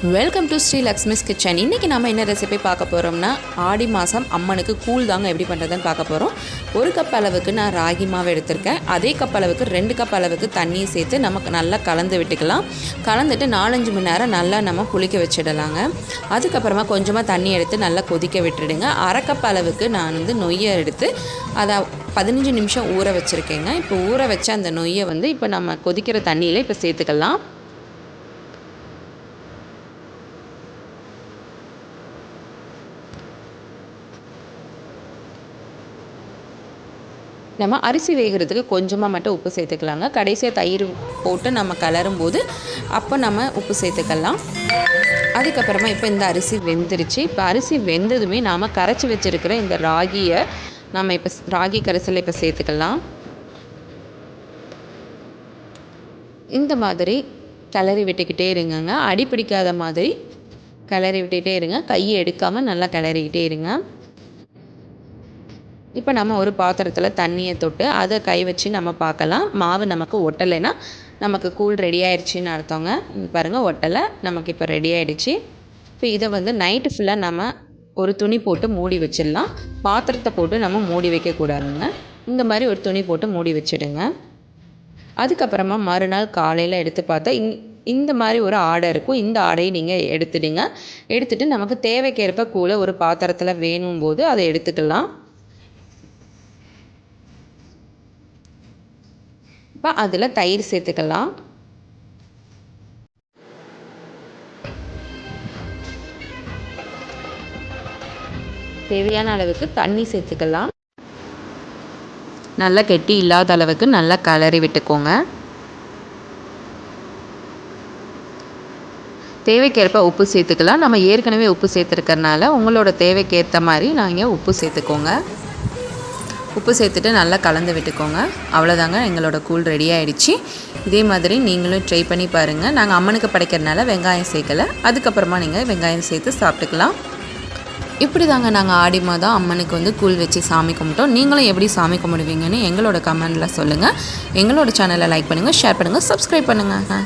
Welcome to Sri Lakshmi's kitchen. இன்றைக்கி நம்ம என்ன ரெசிபி பார்க்க போகிறோம்னா, ஆடி மாதம் அம்மனுக்கு கூழ் தாங்க எப்படி பண்ணுறதுன்னு பார்க்க போகிறோம். 1 கப் அளவுக்கு நான் ராகி மாவு எடுத்திருக்கேன். அதே கப் அளவுக்கு 2 கப் அளவுக்கு தண்ணியை சேர்த்து நமக்கு நல்லா கலந்து விட்டுக்கலாம். கலந்துட்டு 4-5 மணி நேரம் நல்லா நம்ம புளிக்க வச்சிடலாங்க. அதுக்கப்புறமா கொஞ்சமாக தண்ணி எடுத்து நல்லா கொதிக்க விட்டுடுங்க. 1/2 கப் அளவுக்கு நான் நொய்யை எடுத்து அதை 15 நிமிஷம் ஊற வச்சுருக்கேங்க. இப்போ ஊற வச்ச அந்த நொய்யை இப்போ நம்ம கொதிக்கிற தண்ணியில் இப்போ சேர்த்துக்கலாம். நம்ம அரிசி வேகிறதுக்கு கொஞ்சமாக மட்டும் உப்பு சேர்த்துக்கலாங்க. கடைசியாக தயிர் போட்டு நம்ம கிளறும் போது அப்போ நம்ம உப்பு சேர்த்துக்கலாம். அதுக்கப்புறமா இப்போ இந்த அரிசி வெந்துருச்சு. இப்போ அரிசி வெந்ததுமே நாம் கரைச்சி வச்சுருக்கிற இந்த ராகியை நம்ம இப்போ ராகி கரைசலை இப்போ சேர்த்துக்கலாம். இந்த மாதிரி கிளறி விட்டுக்கிட்டே இருங்கங்க. அடி பிடிக்காத மாதிரி கிளறி விட்டுக்கிட்டே இருங்க. கையை எடுக்காமல் நல்லா கிளறிக்கிட்டே இருங்க. இப்போ நம்ம ஒரு பாத்திரத்தில் தண்ணியை தொட்டு அதை கை வச்சு நம்ம பார்க்கலாம். மாவு நமக்கு ஒட்டலைன்னா நமக்கு கூழ் ரெடி ஆயிடுச்சின்னு அர்த்தங்க. பாருங்கள், ஒட்டலை, நமக்கு இப்போ ரெடி ஆகிடுச்சு. இப்போ இதை நைட்டு ஃபுல்லாக நம்ம ஒரு துணி போட்டு மூடி வச்சிடலாம். பாத்திரத்தை போட்டு நம்ம மூடி வைக்கக்கூடாதுங்க. இந்த மாதிரி ஒரு துணி போட்டு மூடி வச்சிடுங்க. அதுக்கப்புறமா மறுநாள் காலையில் எடுத்து பார்த்தா இந்த மாதிரி ஒரு ஆடை இருக்கும். இந்த ஆடையை நீங்கள் எடுத்துடுங்க. எடுத்துகிட்டு நமக்கு தேவைக்கேற்ப கூழை ஒரு பாத்திரத்தில் வேணும் போது அதை எடுத்துக்கலாம். இப்போ அதில் தயிர் சேர்த்துக்கலாம். தேவையான அளவுக்கு தண்ணி சேர்த்துக்கலாம். நல்லா கெட்டி இல்லாத அளவுக்கு நல்லா கிளறி விட்டுக்கோங்க. தேவைக்கேற்ப உப்பு சேர்த்துக்கலாம். நம்ம ஏற்கனவே உப்பு சேர்த்துருக்கறனால உங்களோட தேவைக்கேற்ற மாதிரி நீங்கள் உப்பு சேர்த்துக்கோங்க. உப்பு சேர்த்துட்டு நல்லா கலந்து விட்டுக்கோங்க. அவ்வளோதாங்க, எங்களோட கூழ் ரெடி ஆகிடுச்சு. இதே மாதிரி நீங்களும் ட்ரை பண்ணி பாருங்கள். நாங்கள் அம்மனுக்கு படைக்கிறதுனால வெங்காயம் சேர்க்கலை. அதுக்கப்புறமா நீங்கள் வெங்காயம் சேர்த்து சாப்பிட்டுக்கலாம். இப்படி தாங்க நாங்கள் ஆடி மாதம் அம்மனுக்கு கூழ் வச்சு சாமி கும்பிட்டோம். நீங்களும் எப்படி சாமி கும்பிடுவீங்கன்னு எங்களோட கமெண்டில் சொல்லுங்கள். எங்களோட சேனலை லைக் பண்ணுங்கள், ஷேர் பண்ணுங்கள், சப்ஸ்கிரைப் பண்ணுங்கள்.